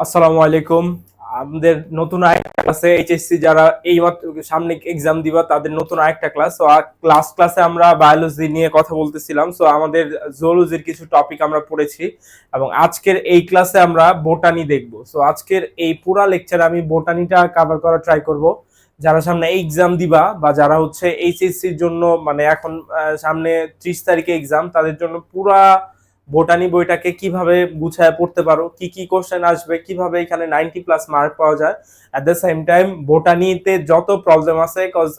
আসসালামু আলাইকুম। আমাদের নতুন আরেকটা ক্লাসে এইচএসসি যারা এইমাত্র সামনে এক্সাম দিবা তাদের নতুন আরেকটা ক্লাস। সো ক্লাসে আমরা বায়োলজি নিয়ে কথা বলতেছিলাম। সো আমাদের জুওলজির কিছু টপিক আমরা পড়েছি এবং আজকের এই ক্লাসে আমরা বোটানি দেখব। সো আজকের এই পুরা লেকচারে আমি বোটানিটা কভার করার ট্রাই করব। যারা সামনে এক্সাম দিবা বা যারা হচ্ছে এইচএসসির জন্য মানে এখন সামনে 30 তারিখে এক্সাম, তাদের জন্য পুরা বোটানি বইটাকে কিভাবে গুছায় পড়তে পারো, কি কি কোশ্চেন আসবে, কিভাবে এখানে 90+ মার্ক পাওয়া যায়। অ্যাট দ্য সেম টাইম বোটানিতে যত প্রবলেম আছে, কজ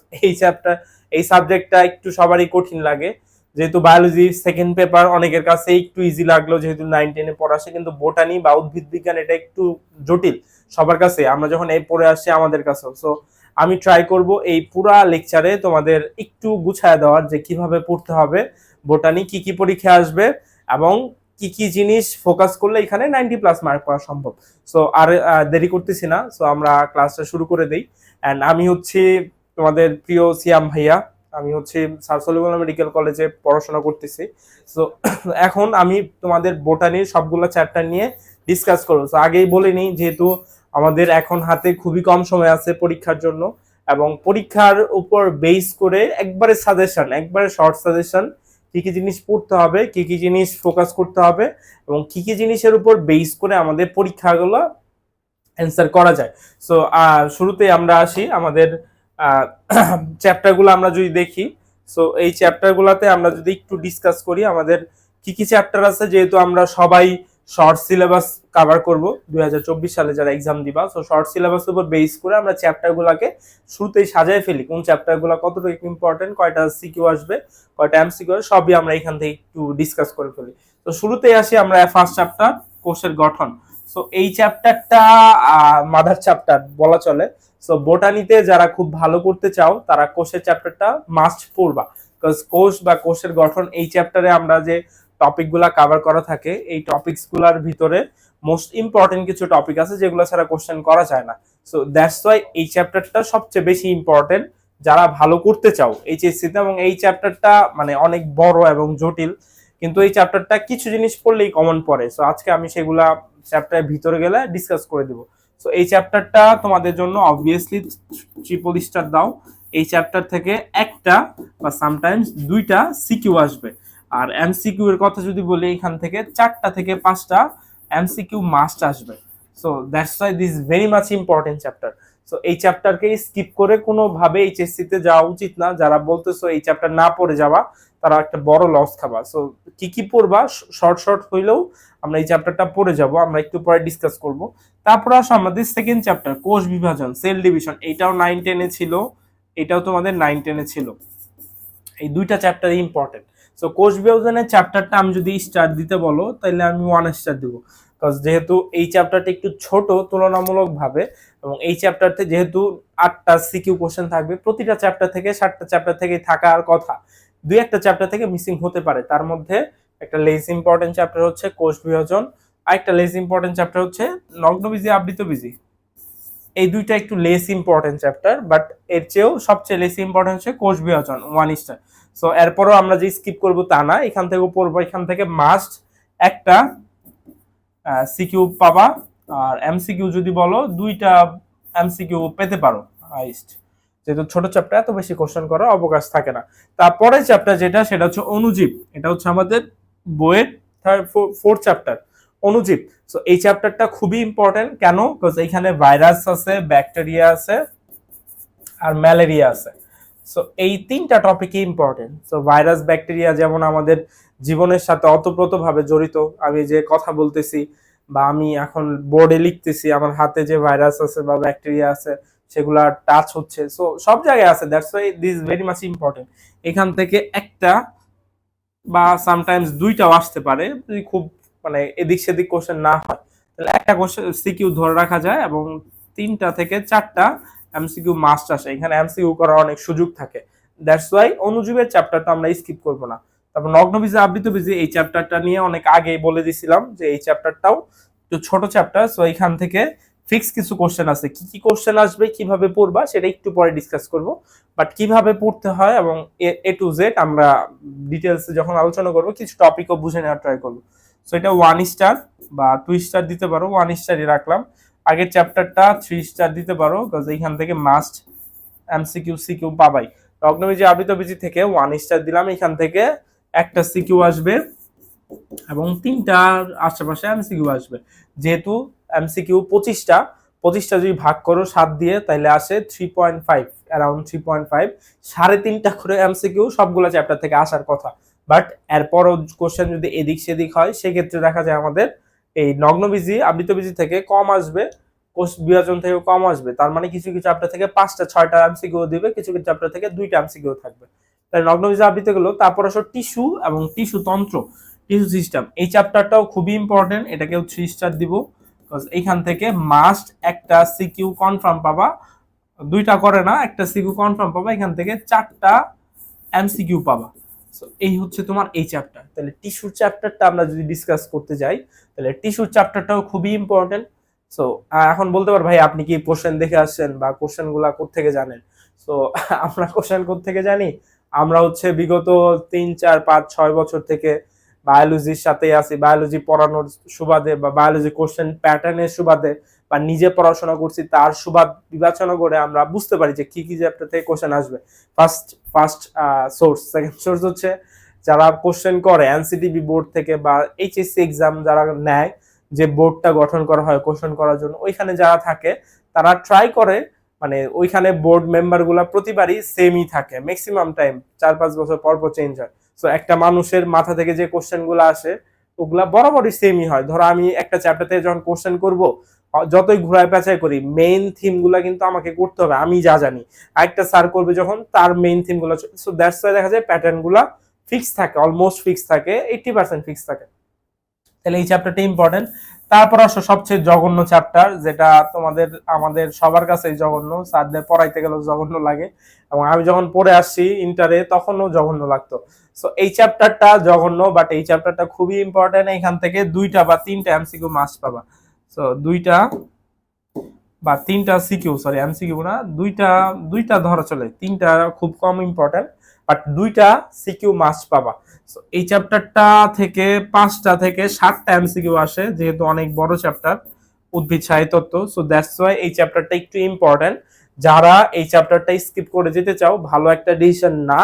এই সাবজেক্টটা একটু সবারই কঠিন লাগে। যেহেতু বায়োলজি সেকেন্ড পেপার অনেকের কাছে একটু ইজি লাগলো যেহেতু 9-10-এ পড়াছে, কিন্তু বোটানি বা উদ্ভিদ বিজ্ঞান এটা একটু জটিল সবার কাছে। আমরা যখন এই পড়ে আসছি আমাদের কাছেও। সো আমি ট্রাই করব এই পুরা লেকচারে তোমাদের একটু গুছায় দেওয়ার যে কিভাবে পড়তে হবে, বোটানি কি কি পরীক্ষা আসবে এবং কি কি জিনিস ফোকাস করলে এখানে 90+ মার্ক পাওয়া সম্ভব। সো আর দেরি করতেছি না, সো আমরা ক্লাসটা শুরু করে দেই। এন্ড আমি হচ্ছি তোমাদের প্রিয় সিয়াম ভাইয়া। আমি হচ্ছে স্যার সলিমুল্লাহ মেডিকেল কলেজে পড়াশোনা করতেছি। সো এখন আমি তোমাদের বোটানির সবগুলো চ্যাপ্টার নিয়ে ডিসকাস করবো। সো আগেই বলে নিই, যেহেতু আমাদের এখন হাতে খুবই কম সময় আছে পরীক্ষার জন্য, এবং পরীক্ষার উপর বেস করে একবারে শর্ট সাজেশন, কি কি জিনিস পড়তে হবে, কি কি জিনিস ফোকাস করতে হবে এবং কি কি জিনিসের উপর বেস করে আমাদের পরীক্ষাগুলো অ্যান্সার করা যায়। সো শুরুতে আমরা আসি আমাদের চ্যাপ্টারগুলো আমরা যদি দেখি। সো এই চ্যাপ্টারগুলোতে আমরা যদি একটু ডিসকাস করি আমাদের কি কি চ্যাপ্টার আছে, যেহেতু আমরা সবাই শর্ট সিলেবাস কভার করব 2024 সালে যারা এক্সাম দিবা। সো শর্ট সিলেবাস উপর বেস করে আমরা চ্যাপ্টারগুলোকে শুরুতেই সাজায় ফেলি, কোন চ্যাপ্টারগুলো কতটুকু ইম্পর্টেন্ট, কয়টা সিকিউ আসবে, কয়টা এমসিকিউ, সবই আমরা এখান থেকে একটু ডিসকাস করে ফেলি। তো শুরুতেই আসি আমরা ফার্স্ট চ্যাপ্টার, কোষের গঠন। সো এই চ্যাপ্টারটা মাদার চ্যাপ্টার বলা চলে। সো বোটানিতে যারা খুব ভালো করতে চাও তারা কোষের চ্যাপ্টারটা মাস্ট পড়বা, বিকজ কোষ বা কোষের গঠন এই চ্যাপ্টারে আমরা যে টপিকগুলা কভার করা থাকে, এই টপিকসগুলোর ভিতরে মোস্ট ইম্পর্টেন্ট কিছু টপিক আছে যেগুলো ছাড়া কোশ্চেন করা যায় না। সো দ্যাটস ওয়াই এই চ্যাপ্টারটা সবচেয়ে বেশি ইম্পর্টেন্ট যারা ভালো করতে চাও এইচএসসিতে। এবং এই চ্যাপ্টারটা মানে অনেক বড় এবং জটিল, কিন্তু এই চ্যাপ্টারটা কিছু জিনিস পড়লেই কমন পড়ে। সো আজকে আমি সেগুলা চ্যাপ্টারের ভিতরে গেলে ডিসকাস করে দিব। সো এই চ্যাপ্টারটা তোমাদের জন্য অবভিয়াসলি ট্রিপল স্টার দাও। এই চ্যাপ্টার থেকে একটা বা সামটাইমস দুইটা সিকিউ আসবে। আর এমসিকিউ এর কথা যদি বলি, এখান থেকে 4টা থেকে 5টা এমসিকিউ মাস্ট আসবে। So that's why this very much important chapter. So এই চ্যাপ্টারকে স্কিপ করে কোনোভাবে এইচএসসি তে যাওয়া উচিত না। যারা বলতেছো এই চ্যাপ্টার না পড়ে যাওয়া, তারা একটা বড় লস খাবা। সো কি কি পড়বা, শর্ট হইলেও আমরা এই চ্যাপ্টারটা পড়ে যাব, আমরা একটু পরে ডিসকাস করব। তারপর আসো আমাদের সেকেন্ড চ্যাপ্টার, কোষ বিভাজন, সেল ডিভিশন। এটাও 9-10-এ ছিল, এটাও তোমাদের 9-10-এ ছিল। এই দুইটা চ্যাপ্টার ইম্পর্টেন্ট। সো কোষ বিভাজনের চ্যাপ্টারটা আমি যদি স্টার দিতে বলো তাহলে আমি 1 স্টার দিব, বিকজ যেহেতু এই চ্যাপ্টারটা একটু ছোট তুলনামূলক ভাবে, এবং এই চ্যাপ্টারতে যেহেতু 8টা সিকিউ কোশ্চেন থাকবে, প্রতিটা চ্যাপ্টার থেকে 7টা চ্যাপ্টার থেকে থাকার কথা, দুই একটা চ্যাপ্টার থেকে মিসিং হতে পারে। তার মধ্যে একটা লেস ইম্পর্টেন্ট চ্যাপ্টার হচ্ছে কোষ বিভাজন, আর একটা লেস ইম্পর্টেন্ট চ্যাপ্টার হচ্ছে নগ্নবীজি আবৃতবীজি। এই দুইটা একটু লেস ইম্পর্টেন্ট চ্যাপ্টার, বাট এর চেয়েও সবচেয়ে লেস ইম্পর্টেন্ট হচ্ছে কোষ বিভাজন, 1 স্টার। সো এরপরও আমরা যে স্কিপ করব তা না, এখান থেকে পড়বো, এখান থেকে মাস্ট একটা সিকিউ পাবা। আর এমসিকিউ যদি বলো, দুইটা এমসিকিউ পেতে পারো হাইস্ট, যেহেতু ছোট চ্যাপ্টার এত বেশি কোশ্চেন করার অবকাশ থাকে না। তারপরে চ্যাপ্টার যেটা, সেটা হচ্ছে অণুজীব। এটা হচ্ছে আমাদের বইয়ের ফোর্থ চ্যাপ্টার, অণুজীব। সো এই চ্যাপ্টারটা খুবই ইম্পর্টেন্ট। কেন? বিকজ এখানে ভাইরাস আছে, ব্যাকটেরিয়া আছে আর ম্যালেরিয়া আছে। সো এই তিনটা টপিকই ইম্পর্টেন্ট। সো ভাইরাস ব্যাকটেরিয়া যেমন আমাদের জীবনের সাথে অতপ্রতভাবে জড়িত। আমি যে কথা বলতেছি বা আমি এখন বোর্ডে লিখতেছি, আমার হাতে যে ভাইরাস আছে বা ব্যাকটেরিয়া আছে সেগুলা টাচ হচ্ছে, সো সব জায়গায় আছে। That's why this very much important. এখান থেকে একটা বা সামটাইমস দুইটাও আসতে পারে, যদি খুব মানে এদিক সেদিক কোশ্চেন না হয়, তাহলে একটা কোশ্চেন সিকিউ ধরে রাখা যায় এবং 3টা থেকে 4টা এমসিকিউ মাস্ট আসে। এখানে এমসিকিউ করার অনেক সুযোগ থাকে। দ্যাটস ওয়াই অনুজীবের চ্যাপ্টারটা আমরা স্কিপ করব না। তারপর নগ্নবীজি আবৃতবীজি, এই চ্যাপ্টারটা নিয়ে অনেক আগেই বলে দিছিলাম যে এই চ্যাপ্টারটাও একটু ছোট চ্যাপ্টার। সো এখান থেকে ফিক্স কিছু কোশ্চেন আছে, কি কি কোশ্চেন আসবে, কিভাবে পড়বা সেটা একটু পরে ডিসকাস করব। বাট কিভাবে পড়তে হয় এবং এ টু জেড আমরা ডিটেলস যখন আলোচনা করব, কিছু টপিকও বুঝে নেওয়ার ট্রাই করব। সো এটা 1 স্টার বা 2 স্টার দিতে পারো, 1 স্টারই রাখলাম। আগের চ্যাপ্টারটা 3 স্টার দিতে পারো, কারণ এইখান থেকে মাস্ট এমসিকিউ সিকিউ পাবাই। লগ্নবীজি আবৃতবীজি থেকে 1 স্টার দিলাম, এখান থেকে একটা সিকিউ আসবে এবং 3টার আশেপাশে এমসিকিউ আসবে। যেহেতু এমসিকিউ 25টা যদি ভাগ করো 7 দিয়ে, তাহলে আসে 3.5, অ্যারাউন্ড 3.5। 3.5টা করে এমসিকিউ সবগুলো চ্যাপ্টার থেকে আসার কথা। বাট এরপরও কোশ্চেন যদি এদিক সেদিক হয়, সেক্ষেত্রে দেখা যায় আমাদের এই নগ্নবীজি আবৃতবীজি থেকে কম আসবে, কোষ বিভাজন থেকে কম আসবে। তার মানে কিছু কিছু চ্যাপ্টার থেকে 5টা 6টা এমসিকিউ দিবে, কিছু কিছু চ্যাপ্টার থেকে 2টা এমসিকিউ থাকবে। তাহলে নগ্নবীজি আবৃত্তি গেল। তারপর আসো টিস্যু এবং টিস্যু তন্ত্র, টিস্যু সিস্টেম। এই চ্যাপ্টারটাও খুবই ইম্পর্টেন্ট, এটাকেও 3 স্টার দিব, বিকজ এইখান থেকে মাস্ট একটা সিকিউ কনফার্ম পাবা, 2টা করে না, একটা সিকিউ কনফার্ম পাবা, এখান থেকে 4টা এমসিকিউ পাবা। সো এই হচ্ছে তোমার এই চ্যাপ্টার। তাহলে টিস্যুর চ্যাপ্টারটা আমরা যদি ডিসকাস করতে যাই, তাহলে টিস্যুর চ্যাপ্টারটাও খুবই ইম্পর্টেন্ট। সো এখন বলতে পার ভাই আপনি কি কোশ্চেন দেখে আসছেন বা কোশ্চেন গুলা কোত্থেকে জানেন? সো আমরা কোশ্চেন কোত্থেকে জানি? আমরা হচ্ছে বিগত 3 4 5 6 বছর থেকে বায়োলজির সাথে আছি, বায়োলজি পড়ানোর সুবাদে বা বায়োলজি কোশ্চেন প্যাটার্নের সুবাদে বা নিজে পড়াশোনা করছি তার সুবাদ বিবেচনা করে আমরা বুঝতে পারি যে কি কি চ্যাপ্টার থেকে কোশ্চেন আসবে। ফার্স্ট সোর্স, সেকেন্ড সোর্স হচ্ছে যারা কোশ্চেন করে এনসিটিভি বোর্ড থেকে বা এইচএসসি এক্সাম যারা নেয়, যে বোর্ডটা গঠন করা হয় কোশ্চেন করার জন্য, ওইখানে যারা থাকে তারা ট্রাই করে, মানে ওইখানে বোর্ড মেম্বার গুলা প্রতিবারই সেমই থাকে, ম্যাক্সিমাম টাইম 4 5 বছর পর পর চেঞ্জ হয়। সো একটা মানুষের মাথা থেকে যে কোশ্চেন গুলো আসে ওগুলা বরাবরই সেমই হয়। ধরো আমি একটা চ্যাপ্টার থেকে যখন কোশ্চেন করব, যতই ঘুরায় পেঁচাই করি, মেইন থিম গুলা কিন্তু আমাকে করতে হবে, আমি যা জানি। আরেকটা স্যার করবে যখন, তার মেইন থিম গুলো, সো দ্যাটস ওয়াই দেখা যায় প্যাটার্ন গুলা ফিক্স থাকে, অলমোস্ট ফিক্স থাকে, 80% ফিক্স থাকে। তাহলে এই চ্যাপ্টারটা ইম্পর্টেন্ট। তারপর আসো সবচেয়ে জঘন্য চ্যাপ্টার, যেটা তোমাদের আমাদের সবার কাছেই জঘন্য, স্যারদের পড়াইতে গেলেও জঘন্য লাগে, এবং আমি যখন পড়ে আসছি ইন্টারে তখনও জঘন্য লাগতো। সো এই চ্যাপ্টারটা জঘন্য, বাট এই চ্যাপ্টারটা খুবই ইম্পর্টেন্ট। এখান থেকে 2টা বা 3টা এমসিকিউ মাস্ট পাবা। সো 2টা বা 3টা সিকিউ, সরি এমসিকিউ না, দুইটা ধরা চলে, 3টা খুব কম ইম্পর্টেন্ট, বাট 2টা সিকিউ মাস্ট পাবা। সো এই চ্যাপ্টারটা থেকে 5টা থেকে 7টা এমসিকিউ আসে, যেহেতু অনেক বড় চ্যাপ্টার, উদ্ভিদ সাহিত্যতত্ত্ব। সো দ্যাটস ওয়াই এই চ্যাপ্টারটা একটু ইম্পর্টেন্ট। যারা এই চ্যাপ্টারটা স্কিপ করে যেতে চাও, ভালো একটা ডিসিশন না,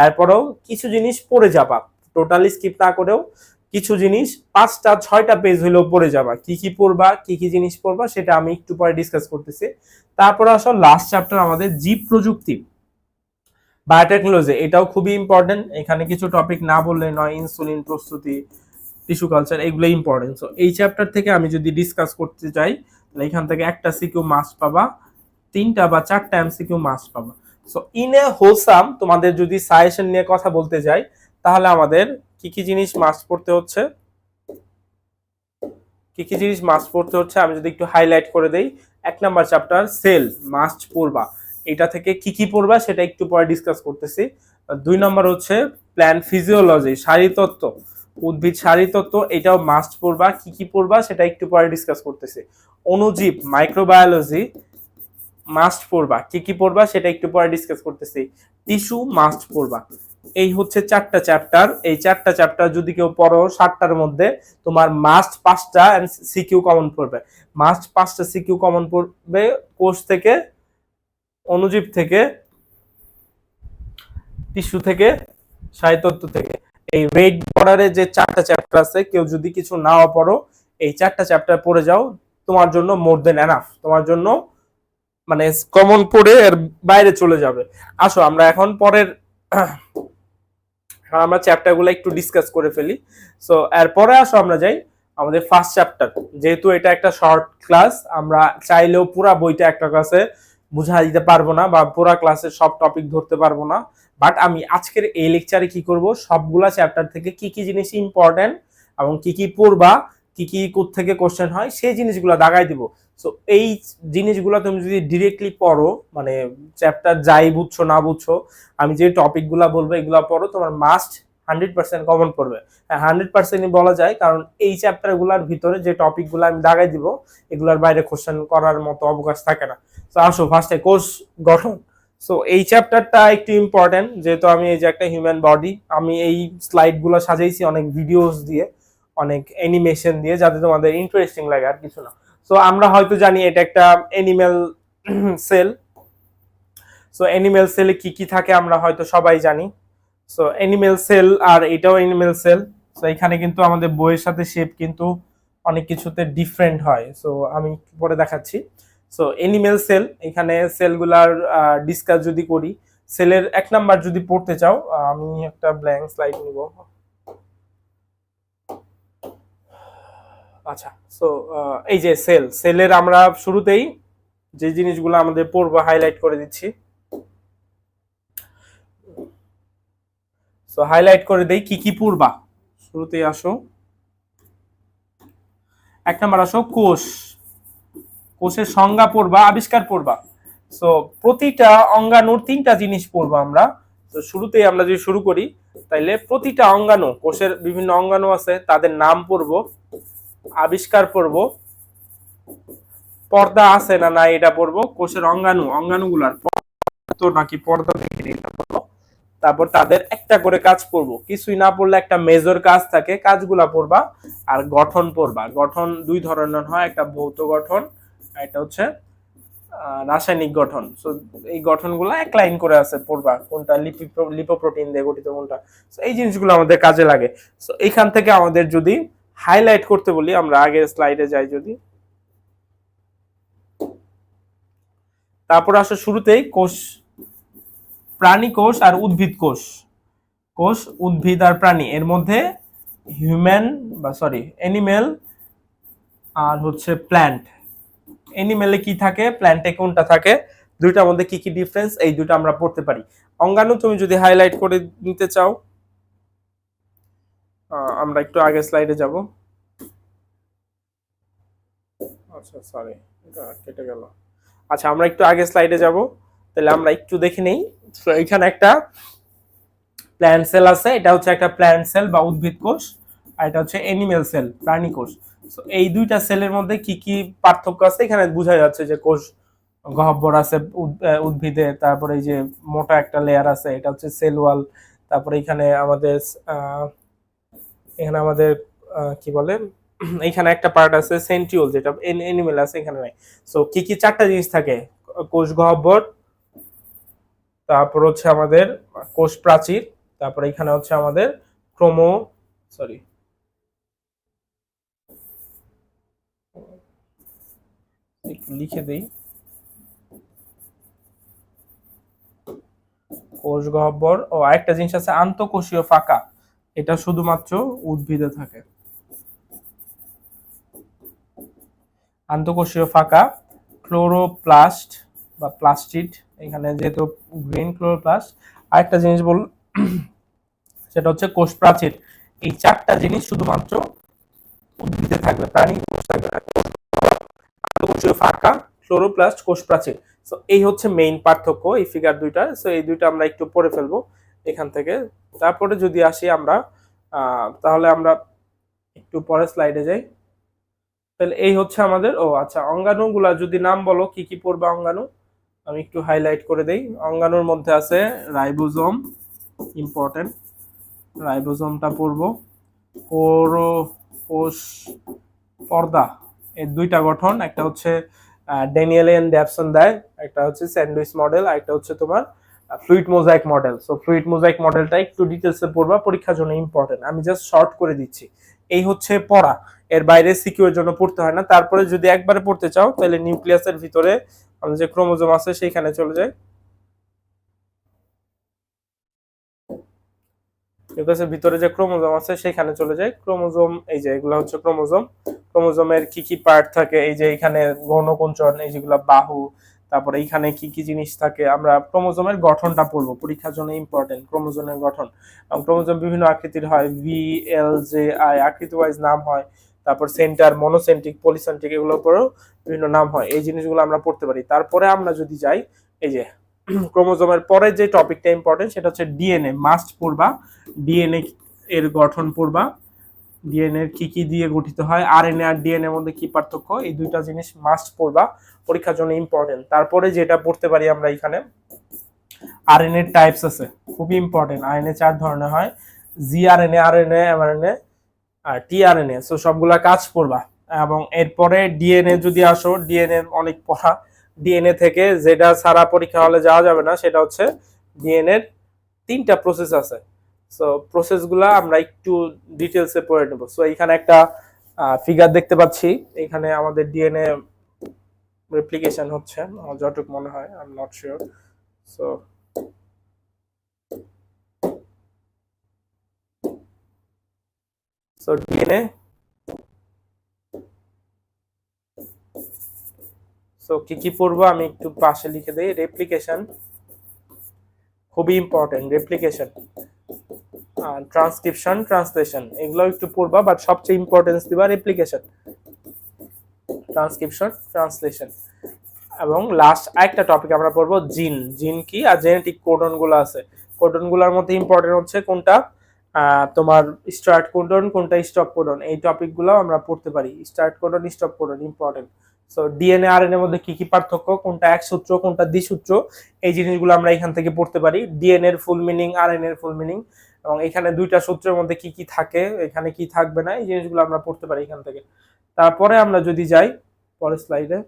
এরপরেও কিছু জিনিস পড়ে যাবা, টোটালি স্কিপ না করেও কিছু জিনিস 5টা 6টা পেজ হইলেও পড়ে যাবা। কি কি পড়বা, কি কি জিনিস পড়বা, সেটা আমি একটু পরে ডিসকাস করতেছি। তারপরে আসলে লাস্ট চ্যাপ্টার আমাদের জীব প্রযুক্তি, বায়োটেকনোলজি, এটাও খুবই ইম্পর্টেন্ট। এখানে কিছু টপিক না বললে নয়, ইনসুলিন প্রস্তুতি, টিস্যু কালচার, এগুলো ইম্পর্টেন্ট। সো এই চ্যাপ্টার থেকে আমি যদি ডিসকাস করতে চাই, তাহলে এখান থেকে একটা সিকিউ মাস্ট পাবা, 3টা বা 4টা এমসিকিউ মাস্ট পাবা। সো ইন এ হোলসাম তোমাদের যদি সাজেশন নিয়ে কথা বলতে যাই, তাহলে আমাদের কি কি জিনিস মাস্ট পড়তে হচ্ছে, আমি যদি একটু হাইলাইট করে দেই। 1 নাম্বার চ্যাপ্টার সেল মাস্ট পড়বা, এটা থেকে কি কি পড়বা সেটা একটু পরে ডিসকাস করতেছি। 2 নাম্বার হচ্ছে প্ল্যান্ট ফিজিওলজি, শারীরতত্ত্ব, উদ্ভিদ শারীরতত্ত্ব, এটাও মাস্ট পড়বা, কি কি পড়বা সেটা একটু পরে ডিসকাস করতেছি। অণুজীব, মাইক্রোবায়োলজি মাস্ট পড়বা, কি কি পড়বা সেটা একটু পরে ডিসকাস করতেছি। টিস্যু মাস্ট পড়বা। এই হচ্ছে 4টা চ্যাপ্টার। এই 4টা চ্যাপ্টার যদি কেউ পড়ো 7টার মধ্যে, তোমার মাস্ট 5টা সিকিউ কমন পড়বে, মাস্ট 5টা সিকিউ কমন পড়বে কোর্স থেকে, অণুজীব থেকে, টিস্যু থেকে, সাহিত্যতত্ত্ব থেকে। এই রেড বর্ডারে যে 4টা চ্যাপ্টার আছে, কেউ যদি কিছু নাও পড়ো, এই 4টা চ্যাপ্টার পড়ে যাও, তোমার জন্য মোর দেন এনাফ, তোমার জন্য মানে কমন পড়ে এর বাইরে চলে যাবে। আসো আমরা এখন পরের আমরা চ্যাপ্টারগুলো একটু ডিসকাস করে ফেলি। সো এরপরে আসো আমরা যাই আমাদের ফার্স্ট চ্যাপ্টার। যেহেতু এটা একটা শর্ট ক্লাস, আমরা চাইলেও পুরো বইটা একটা ক্লাসে বুঝা দিতে পারবো না বা পুরো ক্লাসের সব টপিক ধরতে পারবো না, বাট আমি আজকের এই লেকচারে কি করব, সবগুলা চ্যাপ্টার থেকে কি কি জিনিস ইম্পর্টেন্ট এবং কি কি পড়বা, কি কি কোত্থেকে কোশ্চেন হয়, সেই জিনিসগুলো দাগাই দিব। সো এই জিনিসগুলো তুমি যদি ডিরেক্টলি পড়ো, মানে চ্যাপ্টার যাই বুঝছো না বুঝছো, আমি যে টপিকগুলো বলবো এগুলো পড়ো, তোমার মাস্ট 100% কমন পড়বে। হ্যাঁ 100%ই বলা যায়, কারণ এই চ্যাপ্টারগুলোর ভিতরে যে টপিকগুলো আমি দাগাই দিব, এগুলোর বাইরে কোশ্চেন করার মতো অবকাশ থাকে না। তো আসো ফার্স্টে কোষ গঠন। সো এই চ্যাপ্টারটা একটু ইম্পর্টেন্ট, যেহেতু আমি এই যে একটা হিউম্যান বডি, আমি এই স্লাইডগুলো সাজাইছি অনেক ভিডিওস দিয়ে, অনেক অ্যানিমেশন দিয়ে, যাতে তোমাদের ইন্টারেস্টিং লাগে, আর কিছু না। সো আমরা হয়তো জানি এটা একটা অ্যানিমেল সেল। সো অ্যানিমেল সেলে কি কি থাকে আমরা হয়তো সবাই জানি। সো অ্যানিমেল সেল, আর এটাও অ্যানিমেল সেল। সো এখানে কিন্তু আমাদের বইয়ের সাথে শেপ কিন্তু অনেক কিছুতে ডিফারেন্ট হয়। সো আমি পরে দেখাচ্ছি। সো অ্যানিমেল সেল, এখানে সেলগুলার ডিসকাস যদি করি, সেলের 1 নাম্বার যদি পড়তে চাও, আমি একটা ব্ল্যাঙ্ক স্লাইড নিব। আচ্ছা, সো এই যে সেলের আমরা শুরুতেই যে জিনিসগুলো আমাদের পড়বো হাইলাইট করে দিচ্ছি। সো হাইলাইট করে দেই কি কি পড়বা। শুরুতেই আসো, 1 নাম্বার আসো কোষ। কোষের সংজ্ঞা পড়বা, আবিষ্কার পড়বা। সো প্রতিটা অঙ্গাণুর 3টা জিনিস পড়বো আমরা। তো শুরুতেই আমরা যদি শুরু করি, তাইলে প্রতিটা অঙ্গাণু, কোষের বিভিন্ন অঙ্গাণু আছে, তাদের নাম পড়বো, আবিষ্কার পড়বো, পর্দা আছে না নাই এটা পড়বো, কোষের অঙ্গাণুগুলার তো নাকি পর্দা দেখে এটা পড়বো। তারপর তাদের একটা করে কাজ পড়বো, কিছুই না পড়লে একটা মেজর কাজ থাকে, কাজগুলা পড়বা। আর গঠন পড়বা। গঠন 2 ধরনের হয়, একটা ভৌত গঠন, এটা হচ্ছে রাসায়নিক গঠন। সো এই গঠনগুলো 1 লাইন করে আছে, পড়বা কোনটা লিপোপ্রোটিন দিয়ে গঠিত কোনটা। সো এই জিনিসগুলো আমাদের কাজে লাগে। সো এইখান থেকে আমাদের যদি হাইলাইট করতে বলি, আমরা আগের স্লাইডে যাই যদি, তারপর আসো শুরুতেই কোষ, প্রাণী কোষ আর উদ্ভিদ কোষ। কোষ, উদ্ভিদ আর প্রাণী, এর মধ্যে অ্যানিমেল আর হচ্ছে প্ল্যান্ট। অ্যানিমেলে কি থাকে, প্ল্যান্টে কোনটা থাকে, দুইটার মধ্যে কি কি ডিফারেন্স, এই দুটো আমরা পড়তে পারি। অঙ্গাণু তুমি যদি হাইলাইট করে নিতে চাও, আমরা একটু আগে স্লাইডে যাব। আচ্ছা সরি, এটা কেটে গেল। আচ্ছা, আমরা একটু আগে স্লাইডে যাব, তাহলে আমরা একটু দেখে নেই। তো এখানে একটা প্ল্যান্ট সেল আছে, এটা হচ্ছে একটা প্ল্যান্ট সেল বা উদ্ভিদ কোষ, আর এটা হচ্ছে অ্যানিমেল সেল, প্রাণী কোষ। সো এই দুইটা সেলের মধ্যে কি কি পার্থক্য আছে এখানে বোঝা যাচ্ছে, যে কোষ গহ্বর আছে উদ্ভিদে, তারপরে এই যে মোটা একটা লেয়ার আছে, এটা হচ্ছে সেল ওয়াল। তারপরে এখানে আমাদের কি বলে, এখানে একটা পার্ট আছে সেন্ট্রিওল, যেটা অ্যানিমেল আছে, এখানে নাই। সো কি কি 4টা জিনিস থাকে, কোষ গহ্বর, তারপর হচ্ছে আমাদের কোষ প্রাচীর, তারপর এখানে হচ্ছে আমাদের ক্রোমো সরি একটু লিখে দেই, কোষ গহ্বর। ও আরেকটা জিনিস আছে আন্তঃকোষীয় ফাঁকা, এটা শুধুমাত্র উদ্ভিদে থাকে। আন্তঃকোষীয় ফাঁকা, ক্লোরোপ্লাস্ট বা প্লাস্টিড, এখানে যেহেতু গ্রিন ক্লোরোপ্লাস্ট। আরেকটা জিনিস বল, সেটা হচ্ছে কোষ প্রাচীর। এই 4টা জিনিস শুধুমাত্র উদ্ভিদে থাকবে, প্রাণী কোষ থাকবে না। আন্তঃকোষীয় ফাঁকা, ক্লোরোপ্লাস্ট, কোষ প্রাচীর। সো এই হচ্ছে মেইন পার্থক্য এই ফিগার দুইটার। সো এই দুইটা আমরা একটু পড়ে ফেলবো এখান থেকে। তারপরে যদি আসি আমরা, তাহলে আমরা একটু পরে স্লাইডে যাই। তাহলে এই হচ্ছে আমাদের, আচ্ছা, অঙ্গাণুগুলা যদি নাম বলো কি কি পড়বা অঙ্গাণু, আমি একটু হাইলাইট করে দেই। অঙ্গাণুর মধ্যে আছে রাইবোজোম, ইম্পর্টেন্ট, রাইবোজোমটা পড়বো। কোষ পর্দা, এই 2টা গঠন, একটা হচ্ছে ড্যানিয়েল এন্ড ড্যাপসন দেয়, একটা হচ্ছে স্যান্ডউইচ মডেল, আর একটা হচ্ছে তোমার fluid mosaic model. So fluid mosaic মডেলটা একটু ডিটেলসে পড়বা, পরীক্ষার জন্য ইম্পর্টেন্ট, আমি জাস্ট শর্ট করে দিচ্ছি। এই হচ্ছে পড়া, এর বাইরে সিকিউর জন্য পড়তে হয় না। তারপরে যদি একবারে পড়তে চাও, তাহলে নিউক্লিয়াসের ভিতরে আমাদের যে ক্রোমোজোম আছে সেইখানে চলে যায়। নিউক্লিয়াসের ভিতরে যে ক্রোমোজোম আছে সেখানে চলে যায়। ক্রোমোজোম, এই যে এগুলো হচ্ছে ক্রোমোজোম। ক্রোমোজোমের কি কি পার্ট থাকে, এই যে এখানে গৌণকুঞ্চন, এই যেগুলো বাহু, তারপরে এইখানে কি কি জিনিস থাকে, আমরা ক্রোমোজোমের গঠনটা পড়বো, পরীক্ষার জন্য ইম্পর্টেন্ট ক্রোমোজোমের গঠন। ক্রোমোজোম বিভিন্ন আকৃতির হয়, ভি, এল, জে, আই, আকৃতি ওয়াইজ নাম হয়। তারপর সেন্টার, মনোসেন্ট্রিক, পলিসেন্ট্রিক, এগুলোর উপরেও বিভিন্ন নাম হয়। এই জিনিসগুলো আমরা পড়তে পারি। তারপরে আমরা যদি যাই, এই যে ক্রোমোজোমের পরে যে টপিকটা ইম্পর্টেন্ট, সেটা হচ্ছে ডিএনএ, মাস্ট পড়বা। ডিএনএ এর গঠন পড়বা, ডিএনএ কি কি দিয়ে গঠিত হয়, আরএনএ আর ডিএনএ এর মধ্যে কি পার্থক্য, এই 2টা জিনিস মাস্ট পড়বা, পরীক্ষার জন্য ইম্পর্টেন্ট। তারপরে যেটা পড়তে পারি আমরা এখানে, আরএনএ টাইপস আছে, খুবই ইম্পর্টেন্ট। আরএনএ 4 ধরনের হয়, জিআরএনএ, আরএনএ, এমআরএনএ, আর টিআরএনএ, সো সবগুলা কাজ পড়বা। এবং এরপরে ডিএনএ যদি আসো, ডিএনএ অনেক পড়া। ডিএনএ থেকে যেটা সারা পরীক্ষা হলে যাওয়া যাবে না সেটা হচ্ছে ডিএনএ 3টা প্রসেস আছে। সো প্রসেসগুলা আমরা একটু ডিটেলসে পড়ে নেব। সো এখানে একটা ফিগার দেখতে পাচ্ছি, এখানে আমাদের ডিএনএ রেপ্লিকেশন হচ্ছে যতটুকু মনে হয়, I am not sure. So DNA, so কি পড়বো আমি একটু পাশে লিখে দেই। রেপ্লিকেশন খুবই ইম্পর্টেন্ট, রেপ্লিকেশন, ট্রান্সক্রিপশন, ট্রান্সলেশন এগুলো একটু পড়বা, বাট সবচেয়ে ইম্পর্টেন্স দিবা রেপ্লিকেশন, ট্রান্সক্রিপশন, ট্রান্সলেশন। এবং লাস্ট একটা টপিক আমরা পড়বো জিন। জিন কি আর জেনেটিক কোডন গুলো আছে, কোডন গুলোর মধ্যে ইম্পর্টেন্ট হচ্ছে কোনটা তোমার স্টার্ট কোডন, কোনটা স্টপ কোডন, এই টপিক গুলো আমরা পড়তে পারি। Start codon, stop codon important. So DNA আর এন এর মধ্যে কি পার্থক্য, কোনটা এক সূত্র, কোনটা দ্বিসূত্র, এই জিনিসগুলো আমরা এখান থেকে পড়তে পারি। ডিএনএ এর ফুল মিনিং, আর এন এর ফুল মিনিং, এবং এখানে দুইটা সূত্রের মধ্যে কি থাকে, এখানে কি থাকবে না, এই জিনিসগুলো আমরা পড়তে পারি এখান থেকে। তারপরে আমরা যদি যাই পরের স্লাইডে,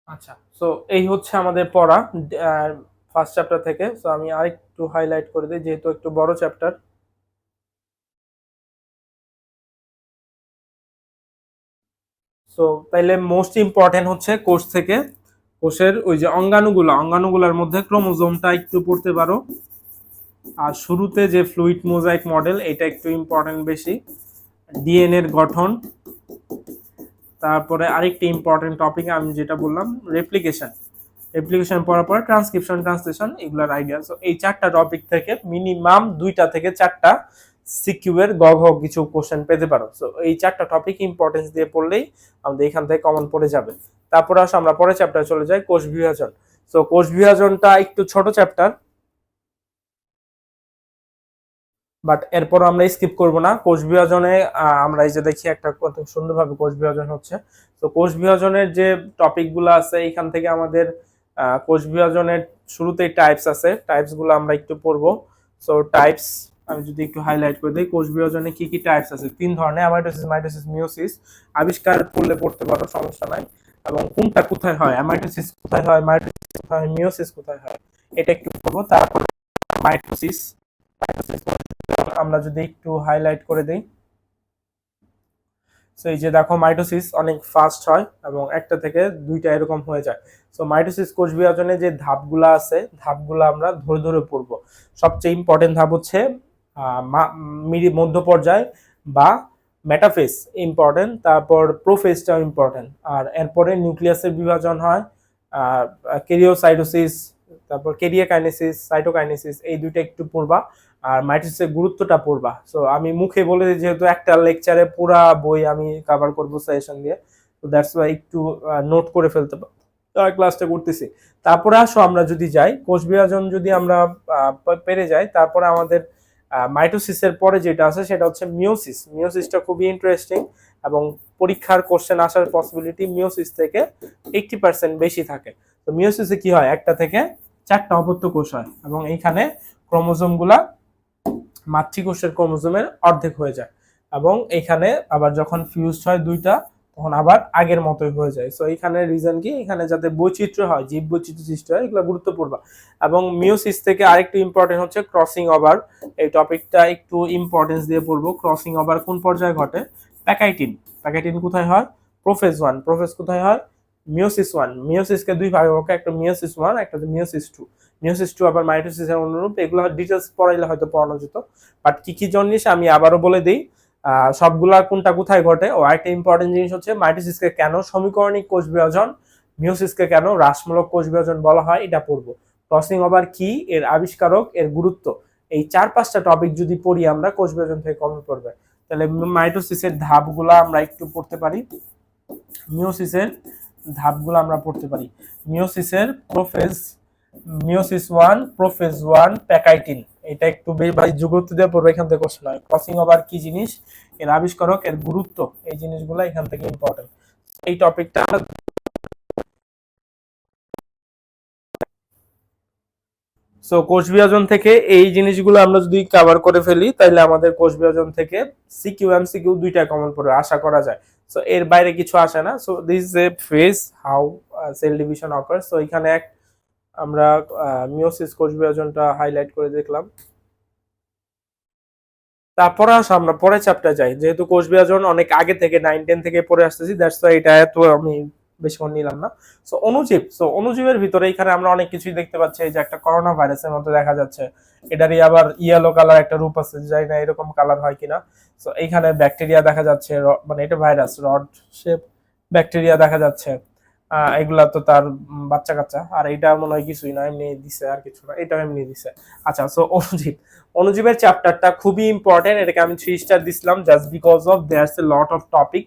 আচ্ছা, সো এই হচ্ছে আমাদের পড়া ফার্স্ট চ্যাপ্টার থেকে। সো আমি আরেকটু হাইলাইট করে দিই যেহেতু একটু বড় চ্যাপ্টার। সো তাইলে মোস্ট ইম্পর্টেন্ট হচ্ছে কোষ থেকে, কোষের ওই যে অঙ্গাণুগুলোর মধ্যে ক্রোমোজোমটা একটু পড়তে পারো। আর শুরুতে যে ফ্লুইড মোজাইক মডেল, এটা একটু ইম্পর্টেন্ট বেশি। ডিএনএ এর গঠন, তারপরে আরেকটি ইম্পর্টেন্ট টপিক আমি যেটা বললাম রেপ্লিকেশন, রেপ্লিকেশন পড়ার পরে ট্রান্সক্রিপশন, ট্রান্সলেশন, এগুলোর আইডিয়া। সো এই 4টা টপিক থেকে মিনিমাম 2টা থেকে 4টা সিকিউ এর গ ঘ কিছু কোশ্চেন পেতে পারো। সো এই 4টা টপিক ইম্পর্টেন্স দিয়ে পড়লেই আমাদের এখান থেকে কমন পড়ে যাবে। তারপরে আসো আমরা পরের চ্যাপ্টারে চলে যাই, কোষ বিভাজন। সো কোষ বিভাজনটা একটু ছোট চ্যাপ্টার, বাট এরপর আমরা স্কিপ করব না। কোষ বিভাজনে আমরা এই যে দেখি একটা কত সুন্দরভাবে কোষ বিভাজন হচ্ছে। তো কোষ বিভাজনের যে টপিকগুলো আছে এখান থেকে আমাদের কোষ বিভাজনের শুরুতেই টাইপস আছে, টাইপস গুলো আমরা একটু পড়বো। সো টাইপস আমি যদি একটু হাইলাইট করে দিই, কোষ বিভাজনে কি টাইপস আছে, 3 ধরনের, অ্যামাইটোসিস, মাইটোসিস, মিওসিস। আবিষ্কার করলে পড়তে পারো, সমস্যা নাই। এবং কোনটা কোথায় হয়, অ্যামাইটোসিস কোথায় হয়, মাইটোসিস কোথায় হয়, মিওসিস কোথায় হয়, এটা একটু পড়বো। তারপর মাইটোসিস, আমরা যদি একটু হাইলাইট করে দিই, সো এই যে দেখো মাইটোসিস অনেক ফাস্ট হয় এবং একটা থেকে দুইটা এরকম হয়ে যায়। সো মাইটোসিস কোষ বিভাজনে যে ধাপগুলা আছে, ধাপগুলো আমরা ধরে ধরে পড়বো। সবচেয়ে ইম্পর্টেন্ট ধাপ হচ্ছে মধ্য পর্যায় বা মেটাফেজ ইম্পর্টেন্ট, তারপর প্রোফেজটাও ইম্পর্টেন্ট। আর এরপরে নিউক্লিয়াসের বিভাজন হয়, কেরিওসাইটোসিস, তারপর কেরিয়াকাইনেসিস, সাইটোকাইনেসিস, এই দুইটা একটু পড়বা। আর মাইটোসিসের গুরুত্বটা পড়বা। সো আমি মুখে বলে দিই যেহেতু একটা লেকচারে পুরা বই আমি কভার করবো সাজেশন দিয়ে, তো দ্যাটস ওয়াই একটু নোট করে ফেলতে ক্লাসটা করতেছি। তারপরে আসো আমরা যদি যাই কোষ বিভাজন, যদি আমরা পেরে যাই, তারপরে আমাদের মাইটোসিসের পরে যেটা আছে সেটা হচ্ছে মিওসিস। মিওসিসটা খুবই ইন্টারেস্টিং এবং পরীক্ষার কোশ্চেন আসার পসিবিলিটি মিওসিস থেকে 80% বেশি থাকে। তো মিওসিসে কি হয়, একটা থেকে 4টা অপত্য কোষ হয় এবং এইখানে ক্রোমোজোমগুলা মাতৃকোষের ক্রোমোজোমের অর্ধেক হয়ে যায় এবং এখানে আবার যখন ফিউজ হয় দুইটা, তখন আবার আগের মতোই হয়ে যায়। সো এখানে রিজন কি, এখানে যাতে বৈচিত্র্য হয়, জীব বৈচিত্র্য সৃষ্টি হয়, এগুলো গুরুত্বপূর্ণ। এবং মিওসিস থেকে আরেকটু ইম্পর্টেন্ট হচ্ছে ক্রসিং ওভার, এই টপিকটা একটু ইম্পর্টেন্স দিয়ে পড়বো। ক্রসিং ওভার কোন পর্যায়ে ঘটে, প্যাকাইটিন, প্যাকাইটিন কোথায় হয়, প্রোফেজ 1, প্রোফেজ কোথায় হয়, মিওসিস 1, মিওসিসকে দুই ভাগে ভাগ, একটা মিওসিস 1, একটা মিওসিস 2। মিওসিস 2 আবার মাইটোসিসের অনুরূপ, এগুলো ডিটেইলস পড়াইলে হয়তো পড়ানো যেত, বাট কি জিনিস আমি আবারও বলে দিই, সবগুলা কোনটা কোথায় ঘটে। ও আরেকটা ইম্পর্টেন্ট জিনিস হচ্ছে মাইটোসিসকে কেন সমীকরণিক কোষ বিভাজন, মিওসিসকে কেন হ্রাসমূলক কোষ বিভাজন বলা হয়, এটা পড়বো। ক্রসিং ওভার কি, এর আবিষ্কারক, এর গুরুত্ব, এই 4-5টা টপিক যদি পড়ি আমরা কোষ বিভাজন থেকে কমন পড়বে। তাহলে মাইটোসিসের ধাপগুলা আমরা একটু পড়তে পারি, মিওসিসের ধাপগুলো আমরা পড়তে পারি। মিওসিসের প্রোফেজ, মিওসিস 1, প্রোফেজ 1, প্যাকাইটিন, এটা একটু ভাই যুগত্ব দিয়ে পড়বে, এখান থেকে কোশ্চেন হয়। ক্রসিং ওভার কি জিনিস, এর আবিষ্কারক, এর গুরুত্ব, এই জিনিসগুলো এখান থেকে ইম্পর্টেন্ট। এই টপিকটা সো কোষ বিভাজন থেকে এই জিনিসগুলো আমরা যদি কভার করে ফেলি তাহলে আমাদের কোষ বিভাজন থেকে সিকিউ এমসিকিউ দুইটা কমন পড়বে আশা করা যায়। সো এর বাইরে কিছু আসে না। So this is a phase how cell division ochre. So এখানে আমরা মিওসিস কোষ বিভাজনটা হাইলাইট করে দেখলাম। তারপরে আসো আমরা পরের চ্যাপ্টার যাই, যেহেতু কোষ বিভাজন অনেক আগে থেকে 9-10 থেকে পড়ে আসতেছি, দ্যাটস ওয়াই এটা এত আমি বেশিক্ষণ নিলাম না। সো অণুজীব, সো অণুজীবের ভিতরে এখানে আমরা অনেক কিছুই দেখতে পাচ্ছি। এই যে একটা করোনা ভাইরাসের মতো দেখা যাচ্ছে, এটারই আবার ইয়েলো কালার একটা রূপ আছে, জানি না এরকম কালার হয় কিনা। সো এইখানে ব্যাকটেরিয়া দেখা যাচ্ছে, মানে এটা ভাইরাস, রড শেপ ব্যাকটেরিয়া দেখা যাচ্ছে। এগুলা তো তার বাচ্চা কাচ্চা, আর এটা মনে হয় কিছুই না, এমনি দিছে, আর কিছু না, এটা এমনি দিছে। আচ্ছা, সো অণুজীব, অণুজীবের চ্যাপ্টারটা খুবই ইম্পর্টেন্ট। এটাকে আমি 3 স্টার দিছিলাম just because of there's A lot of topic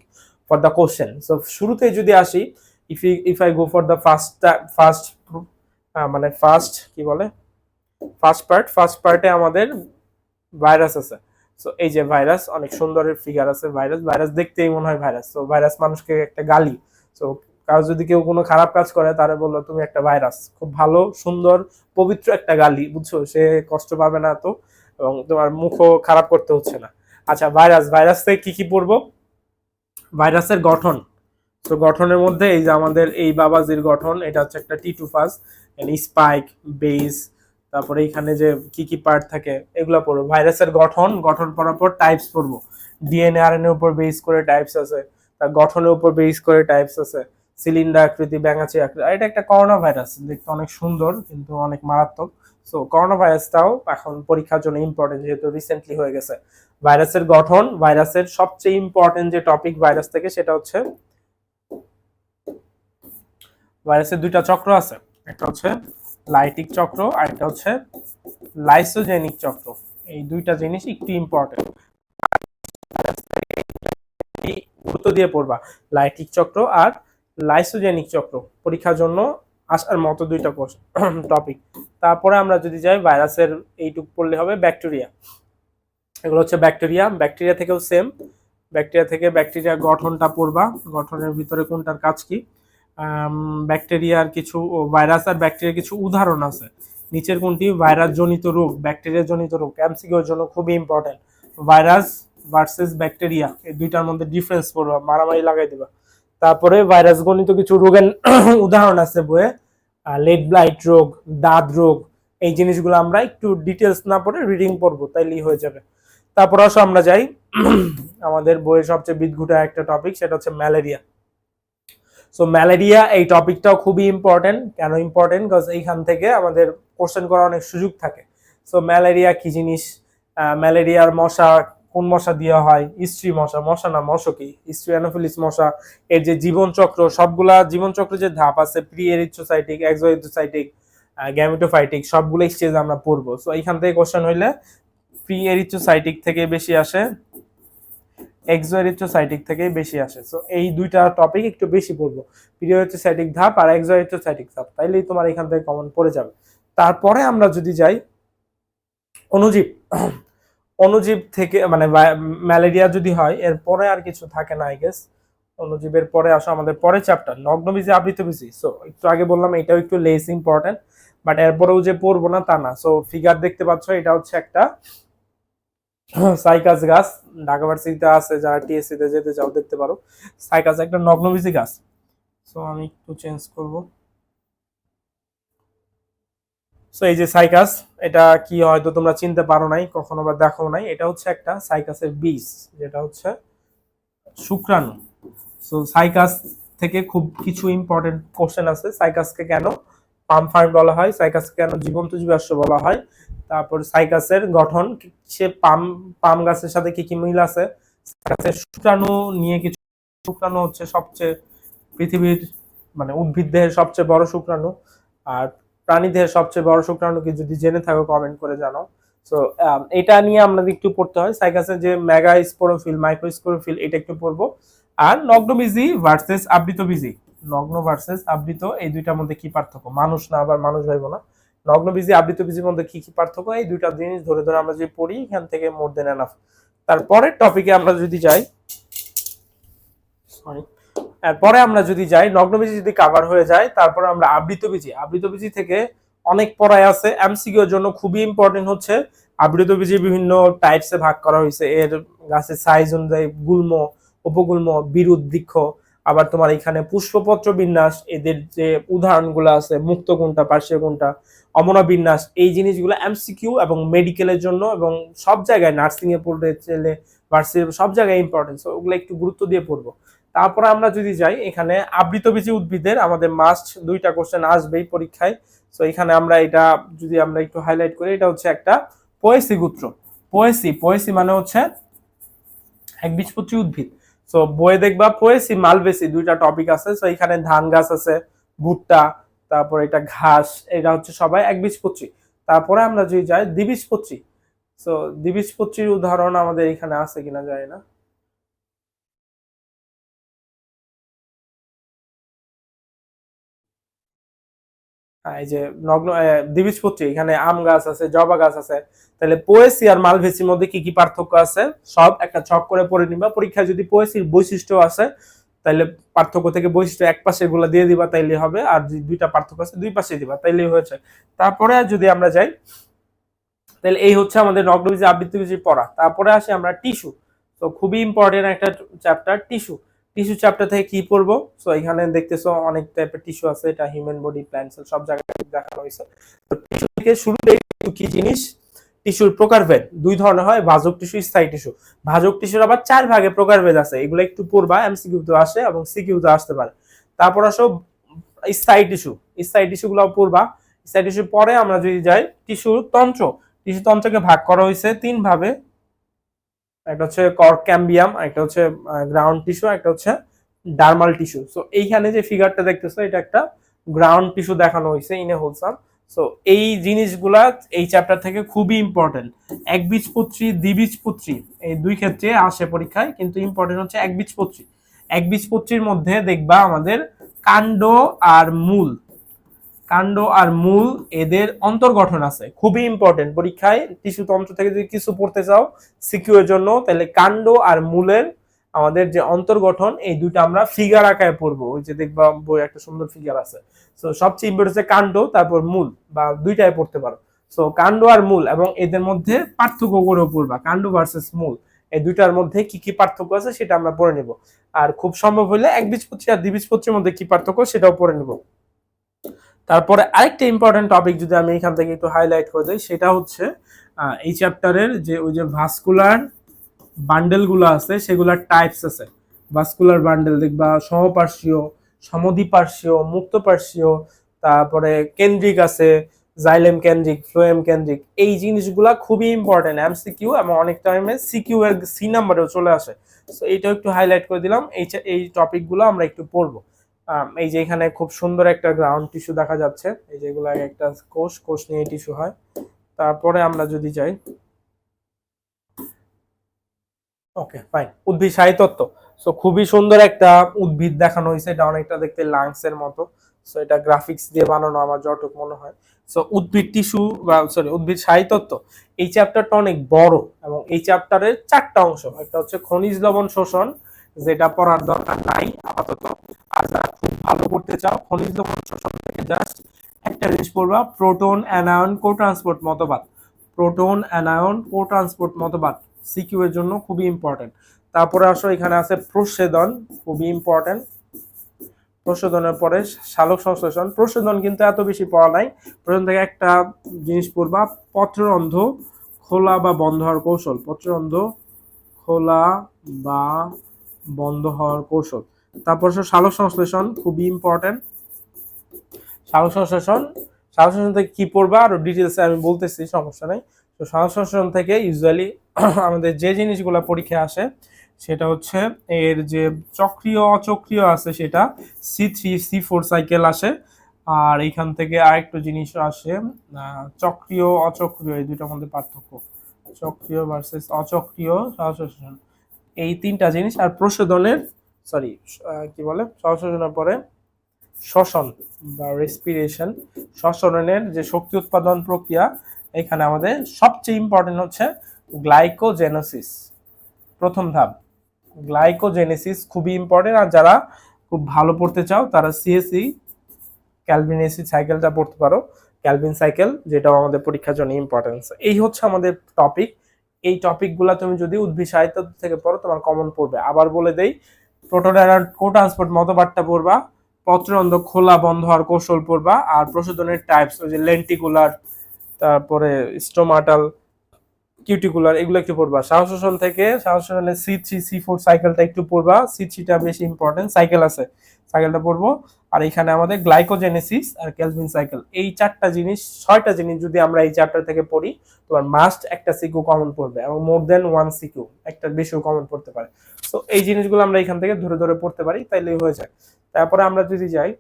for the question. So শুরুতে যদি আসি, if I go for the first মানে ফার্স্ট কি বলে ফার্স্ট পার্টে আমাদের ভাইরাস আছে। সো এই যে ভাইরাস, অনেক সুন্দরের ফিগার আছে, ভাইরাস দেখতেই মনে হয় ভাইরাস। সো ভাইরাস মানুষকে একটা গালি। সো কারো যদি কেউ কোনো খারাপ কাজ করে তারে বললো তুমি একটা ভাইরাস, খুব ভালো সুন্দর পবিত্র একটা গালি, বুঝছো? সে কষ্ট পাবে না তো, এবং তোমার মুখও খারাপ করতে হচ্ছে না। আচ্ছা, ভাইরাস থেকে কি কি পড়বো? ভাইরাসের গঠন। তো গঠনের মধ্যে এই যে আমাদের এই বাবাজির গঠন, এটা হচ্ছে একটা টি টু ফাজ, স্পাইক, বেস, তারপরে এখানে যে কি কি পার্ট থাকে এগুলো পড়বো। ভাইরাসের গঠন পড়ার পর টাইপস পড়বো। ডিএনএ আরএনএ উপর বেস করে টাইপস আছে, তার গঠনের উপর বেস করে টাইপস আছে, সিলিন্ডার আকৃতি, ব্যাঙাচি আকৃতি। এটা একটা করোনা ভাইরাস, দেখতে অনেক সুন্দর কিন্তু অনেক মারাত্মক। সো করোনা ভাইরাসটাও এখন পরীক্ষার জন্য ইম্পর্টেন্ট, যেহেতু রিসেন্টলি হয়ে গেছে। ভাইরাসের গঠন, ভাইরাসের সবচেয়ে ইম্পর্টেন্ট যে টপিক ভাইরাস থেকে, সেটা হচ্ছে ভাইরাসের দুইটা চক্র আছে, একটা হচ্ছে লাইটিক চক্র আর একটা হচ্ছে লাইসোজেনিক চক্র। এই দুইটা জিনিস একটু ইম্পর্টেন্ট, গুরুত্ব দিয়ে পড়বা। লাইটিক চক্র আর লাইসোজেনিক চক্র পরীক্ষার জন্য আসার মতো দুইটা টপিক। তারপরে আমরা যদি যাই ভাইরাসের এইটুকু পড়লে হবে। ব্যাকটেরিয়া, এগুলো হচ্ছে ব্যাকটেরিয়া থেকেও সেম, ব্যাকটেরিয়া গঠনটা পড়বা, গঠনের ভিতরে কোনটার কাজ কি। ব্যাকটেরিয়ার কিছু, ভাইরাস আর ব্যাকটেরিয়ার কিছু উদাহরণ আছে। নিচের কোনটি ভাইরাস জনিত রোগ, ব্যাকটেরিয়া জনিত রোগ, এমসিকিউর জন্য খুবই ইম্পর্টেন্ট। ভাইরাস ভার্সেস ব্যাকটেরিয়া, এই দুইটার মধ্যে ডিফারেন্স পড়বা, মারামারি লাগাই দিবা। তারপরে ভাইরাস গণিত কিছু রোগের উদাহরণ আছে বইয়ে, লেড ব্লাইট রোগ, দাঁত রোগ, এই জিনিসগুলো আমরা একটু ডিটেলস না পড়ে রিডিং পড়বো, তাইলেই হয়ে যাবে। তারপর আসো আমরা যাই আমাদের বইয়ের সবচেয়ে বিদঘুটা একটা টপিক, সেটা হচ্ছে ম্যালেরিয়া। সো ম্যালেরিয়া এই টপিকটাও খুবই ইম্পর্টেন্ট। কেন ইম্পর্টেন্ট? বিকজ এইখান থেকে আমাদের কোশ্চেন করার অনেক সুযোগ থাকে। সো ম্যালেরিয়া কি জিনিস, ম্যালেরিয়ার মশা কোন মশা দেওয়া হয়, স্ত্রী মশা না মশকি, স্ত্রী অ্যানোফিলিস মশা, এর যে জীবনচক্র, সবগুলা জীবনচক্র যে ধাপ আছে, প্রি এরিথ্রোসাইটিক, এক্সোএরিথ্রোসাইটিক, গ্যামেটোফাইটিক, সবগুলো স্টেজ আমরা পড়বো। সো এইখান থেকে কোশ্চেন হইলে প্রি এরিথ্রোসাইটিক থেকে বেশি আসে, এক্সোএরিথ্রোসাইটিক থেকে বেশি আসে। সো এই দুইটা টপিক একটু বেশি পড়বো, প্রি এরিথ্রোসাইটিক ধাপ আর এক্সোএরিথ্রোসাইটিক ধাপ, তাইলেই তোমার এখান থেকে কমন পড়ে যাবে। তারপরে আমরা যদি যাই অণুজীব, অণুজীব থেকে মানে ম্যালেরিয়া যদি হয়, এরপরে আর কিছু থাকে না আই গেস। অণুজীবের পরে আসো আমাদের পরে চ্যাপ্টার নগ্নবীজি আবৃতবীজি। সো একটু আগে বললাম এটাও একটু লেস ইম্পর্টেন্ট, বাট এরপরেও যে পড়বো না তা না। সো ফিগার দেখতে পাচ্ছ, এটা হচ্ছে একটা সাইকাস গাছ, ঢাকা ভার্সিটিতে আছে, যারা টিএসসি তে যেতে চাও দেখতে পারো। সাইকাস একটা নগ্নবীজি গাছ। সো আমি একটু চেঞ্জ করব। সো এই যে সাইকাস, এটা কি হয়তো তোমরা চিনতে পারো নাই কখনো বা দেখো নাই, এটা হচ্ছে একটা সাইকাসের বীজ, যেটা হচ্ছে শুক্রাণু। সো সাইকাস থেকে খুব কিছু ইম্পর্টেন্ট কোশ্চেন আছে। সাইকাসকে কেন পাম ফার্ম বলা হয়, সাইকাসকে কেন জীবন্ত জীবাশ্ম বলা হয়, তারপর সাইকাসের গঠন, সে পাম গাছের সাথে কি কি মিল আছে, সাইকাসের শুক্রাণু নিয়ে কিছু, শুক্রাণু হচ্ছে সবচেয়ে পৃথিবীর মানে উদ্ভিদ দেহের সবচেয়ে বড় শুক্রাণু, আর প্রাণী দেহের সবচেয়ে বড় শুক্রাণু কি যদি জেনে থাকো কমেন্ট করে জানাও। সো এটা নিয়ে আমরা একটু পড়তে হয়। সাইকাসের যে মেগা স্পোরোফিল, মাইক্রো স্পোরোফিল, এটা একটু পড়বো। আর নগ্নবীজি ভার্সেস আবৃতবীজি, নগ্ন ভার্সেস আবৃত, এই দুইটার মধ্যে কি পার্থক্য, মানুষ না আবার মানুষ ভাইবো না, নগ্নবীজি আবৃতবীজির মধ্যে কি কি পার্থক্য, এই দুইটা জিনিস ধরে ধরে আমরা যদি পড়ি, এখান থেকে মোর দেন এনাফ। তারপরের টপিকে আমরা যদি যাই, সরি, এরপরে আমরা যদি যাই নগ্নবীজি যদি কভার হয়ে যায়, তারপরে আমরা আবৃতবীজি থেকে অনেক পড়ায় আছে। এমসিকিউ এর জন্য খুবই ইম্পর্টেন্ট হচ্ছে আবৃতবীজে বিভিন্ন টাইপসে ভাগ করা হয়েছে, এর গাছের সাইজ অনুযায়ী গুল্ম, উপগুল্ম, বিরুৎ, বৃক্ষ। আবার তোমার এখানে পুষ্পপত্র বিন্যাস, এদের যে উদাহরণগুলো আছে, মুক্ত কোনটা, পার্শ্বীয় কোনটা, অমনা বিন্যাস, এই জিনিসগুলো এমসিকিউ এবং মেডিকেলের জন্য এবং সব জায়গায় নার্সিং এ পড়তে চাইলে ভার্সিটি সব জায়গায় ইম্পর্টেন্ট, সো ওগুলো একটু গুরুত্ব দিয়ে পড়বো। তারপরে আমরা যদি যাই, এখানে আবৃতবীজী উদ্ভিদের আমাদের মাস্ট 2টা কোশ্চেন আসবেই পরীক্ষায়। সো এখানে আমরা এটা যদি আমরা একটু হাইলাইট করি, এটা হচ্ছে একটা পোয়েসি গোত্র। পোয়েসি মানে হচ্ছে একবীজপত্রী উদ্ভিদ। সো বইয়ে দেখবা পোয়েসি, মালবেসি 2টা টপিক আছে। সো এখানে ধান গাছ আছে, ভুট্টা, তারপর এটা ঘাস, এটা হচ্ছে সবাই একবীজপত্রী। তারপরে আমরা যদি যাই দ্বিবীজপত্রী, সো দ্বিবীজপত্রীর উদাহরণ আমাদের এখানে আছে কিনা জানি না। এই যে নগ্ন দ্বিবীজপত্রী, এখানে আম গাছ আছে, জবা গাছ আছে। তাহলে পোয়েসি আর মালভেসির মধ্যে কি কি পার্থক্য আছে সব একটা ছক করে পড়ে নিবা। পরীক্ষায় যদি পোয়েসির বৈশিষ্ট্য আছে তাহলে পার্থক্য থেকে বৈশিষ্ট্য এক পাশে গুলা দিয়ে দিবা, তাইলে হবে। আর যদি 2টা পার্থক্য আছে 2 পাশে দিবা, তাইলেই হয়েছে। তারপরে যদি আমরা যাই, তাহলে এই হচ্ছে আমাদের নগ্নবীজি আবৃতবীজি পড়া। তারপরে আসি আমরা টিস্যু। তো খুবই ইম্পর্টেন্ট একটা চ্যাপ্টার টিস্যু। টিস্যু চ্যাপ্টার থেকে কি পড়বো? সো এখানে দেখতেছো অনেক টাইপের টিস্যু আছে, এটা হিউম্যান বডি, প্ল্যান্ট সেল, সব জায়গায় দেখানো হয়েছে। তো টিস্যু থেকে শুরুতে কি জিনিস, টিস্যুর প্রকারভেদ 2 ধরনের হয়, ভাজক টিস্যু, স্থায়ী টিস্যু। ভাজক টিস্যুর আবার 4 ভাগে প্রকারভেদ আছে, এগুলো একটু পড়বা, এমসিকিউ তো আসে এবং সিকিউ তো আসতে পারে। তারপর আসো স্থায়ী টিস্যু, স্থায়ী টিস্যু গুলো পড়বা। স্থায়ী টিস্যু পরে আমরা যদি যাই টিস্যুর তন্ত্র। টিস্যু তন্ত্রকে ভাগ করা হয়েছে 3 ভাবে, একটা হচ্ছে কর্ক ক্যাম্বিয়াম, একটা হচ্ছে গ্রাউন্ড টিস্যু, একটা হচ্ছে ডার্মাল টিস্যু। সো এইখানে যে ফিগারটা দেখতেছো, এটা একটা গ্রাউন্ড টিস্যু দেখানো হয়েছে ইন এ হোলসাম। সো এই জিনিসগুলা এই চ্যাপ্টার থেকে খুবই ইম্পর্টেন্ট। একবীজপত্রী, দ্বিবীজপত্রী এই 2 ক্ষেত্রে আসে পরীক্ষায়, কিন্তু ইম্পর্টেন্ট হচ্ছে একবীজপত্রী। একবীজপত্রীর মধ্যে দেখবা আমাদের কাণ্ড আর মূল, কাণ্ড আর মূল এদের অন্তর্গঠন আছে, খুবই ইম্পর্টেন্ট। পরীক্ষায় টিস্যু তন্ত্র থেকে যদি কিছু পড়তে চাও সিকিউ এর জন্য, তাহলে কাণ্ড আর মূলের আমাদের যে অন্তর্গঠন, এই 2টা আমরা ফিগার আকারে পড়বো। ওই যে দেখবা বই একটা সুন্দর ফিগার আছে। সো সবচেয়ে ইম্পর্টেন্ট হচ্ছে কাণ্ড, তারপর মূল, বা 2টাই পড়তে পারো। সো কাণ্ড আর মূল এবং এদের মধ্যে পার্থক্য করেও পড়বা, কাণ্ড ভার্সেস মূল, এই 2টার মধ্যে কি কি পার্থক্য আছে সেটা আমরা পড়ে নিব। আর খুব সম্ভব হলে একবীজপত্রী আর দ্বিবীজপত্রীর মধ্যে কি পার্থক্য সেটাও পড়ে নিব। তারপরে আরেকটা ইম্পর্টেন্ট টপিক যদি আমি এখান থেকে একটু হাইলাইট করে দিই, সেটা হচ্ছে এই চ্যাপ্টারের যে ওই যে ভাস্কুলার বান্ডেল গুলো আছে, সেগুলার টাইপস আছে। ভাস্কুলার বান্ডেল দেখবা সমপার্শ্বীয়, সমদ্বিপার্শ্বীয়, মুক্তপার্শ্বীয়, তারপরে কেন্দ্রিক আছে, জাইলেম কেন্দ্রিক, ফ্লোয়েম কেন্দ্রিক। এই জিনিসগুলা খুবই ইম্পর্টেন্ট এমসিকিউ এবং অনেক টাইমে সিকিউ এর সি নাম্বারেও চলে আসে। সো এইটাও একটু হাইলাইট করে দিলাম। এই টপিকগুলো আমরা একটু পড়বো। এই যে এখানে খুব সুন্দর একটা গ্রাউন্ড টিস্যু দেখা যাচ্ছে, এই যেগুলো একটা কোষ, কোষ নিয়ে টিস্যু হয়। তারপরে আমরা যদি যাই, ওকে ফাইন, উদ্ভিদ সাহিত্যত্ব। সো খুবই সুন্দর একটা উদ্ভিদ দেখানো হয়েছে, এটা অনেকটা দেখতে লাংস এর মতো। সো এটা গ্রাফিক্স দিয়ে বানানো আমার যতটুকু মনে হয়। সো উদ্ভিদ টিস্যু বা সরি উদ্ভিদ সাহিত্যত্ব, এই চ্যাপ্টারটা অনেক বড় এবং এই চ্যাপ্টারের 4টা অংশ। একটা হচ্ছে খনিজ লবণ শোষণ, যেটা পড়ার দরকার নাই আপাতত। আর যারা খুব ভালো করতে চাও, খনিজ লবণ শোষণ থেকে জাস্ট একটা জিনিস পড়বা, প্রোটন অ্যানায়ন কো ট্রান্সপোর্ট মতবাদ। প্রোটন অ্যানায়ন কো ট্রান্সপোর্ট মতবাদ সিকিউ এর জন্য খুবই ইম্পর্টেন্ট। তারপরে আসো এখানে আছে প্রচ্ছেদন, খুবই ইম্পর্টেন্ট। প্রচ্ছেদনের পরে সালোক সংশ্লেষণ। প্রচ্ছেদন কিন্তু এত বেশি পড়া নাই, প্রথম থেকে একটা জিনিস পড়বা, পত্ররন্ধ্র খোলা বা বন্ধ হওয়ার কৌশল। পত্ররন্ধ্র খোলা বা বন্ধ হওয়ার কৌশল। তারপর সালোক সংশ্লেষণ, খুবই ইম্পর্টেন্ট। সালোক সংশ্লেষণ, সালোক সংশ্লেষণ থেকে কি পড়বা আরো ডিটেলসে আমি বলতেছি, সমস্যা নাই। তো সালোক সংশ্লেষণ থেকে ইউজুয়ালি আমাদের যে জিনিসগুলো পরীক্ষায় আসে সেটা হচ্ছে এর যে চক্রীয় অচক্রীয় আছে সেটা C3C4 সাইকেল আসে। আর এইখান থেকে আরেকটু জিনিস আসে, চক্রীয় অচক্রীয়, এই 2টার মধ্যে পার্থক্য, চক্রীয় ভার্সেস অচক্রীয় সালোক সংশ্লেষণ, এই 3টা জিনিস। আর প্রশোধনের সরি কি বলে সংশ্লেষণের পরে শ্বসন বা রেসপিরেশন, শ্বসনের যে শক্তি উৎপাদন প্রক্রিয়া, এখানে আমাদের সবচেয়ে ইম্পর্টেন্ট হচ্ছে গ্লাইকোজেনেসিস, প্রথম ধাপ গ্লাইকোজেনেসিস খুবই ইম্পর্টেন্ট। আর যারা খুব ভালো পড়তে চাও তারা সিএসই ক্যালভিন এসিড সাইকেলটা পড়তে পারো। ক্যালভিন সাইকেল, যেটাও আমাদের পরীক্ষার জন্য ইম্পর্টেন্স। এই হচ্ছে আমাদের টপিক। এই টপিকগুলো তুমি যদি উদ্ভিদ সাহিত্য থেকে পড়ো তোমার কমন পড়বে। আবার বলে দেই, প্রোটন অ্যান্ড কো-ট্রান্সপোর্ট মতবাদটা পড়বা, পত্ররন্ধ্র খোলা বন্ধ হওয়ার কৌশল পড়বা, আর প্রশোধনের টাইপস, ওই যে লেন্টিকুলার, তারপরে স্টোমাটাল, কিউটিকুলার, এগুলো একটু পড়বা। শ্বাসোচ্ছ্বাস থেকে শ্বাসোচ্ছ্বাসের C3 C4 সাইকেলটা একটু পড়বা, C3টা বেশি ইম্পর্টেন্ট, সাইকেল আছে, সাইকেলটা পড়বো। আর এখানে আমাদের গ্লাইকোজেনেসিস আর ক্যালভিন সাইকেল, এই চারটা জিনিস, 6টা জিনিস যদি আমরা এই চ্যাপ্টার থেকে পড়ি, তোমার মাস্ট একটা সিকিউ কমন পড়বে, এবং মোর দেন ওয়ান সিকিউ, একটা বেশিও কমন পড়তে পারে। তো এই জিনিসগুলো আমরা এখান থেকে ধরে ধরে পড়তে পারি, তাইলেই হয়ে যায়। তারপরে আমরা যদি যাই,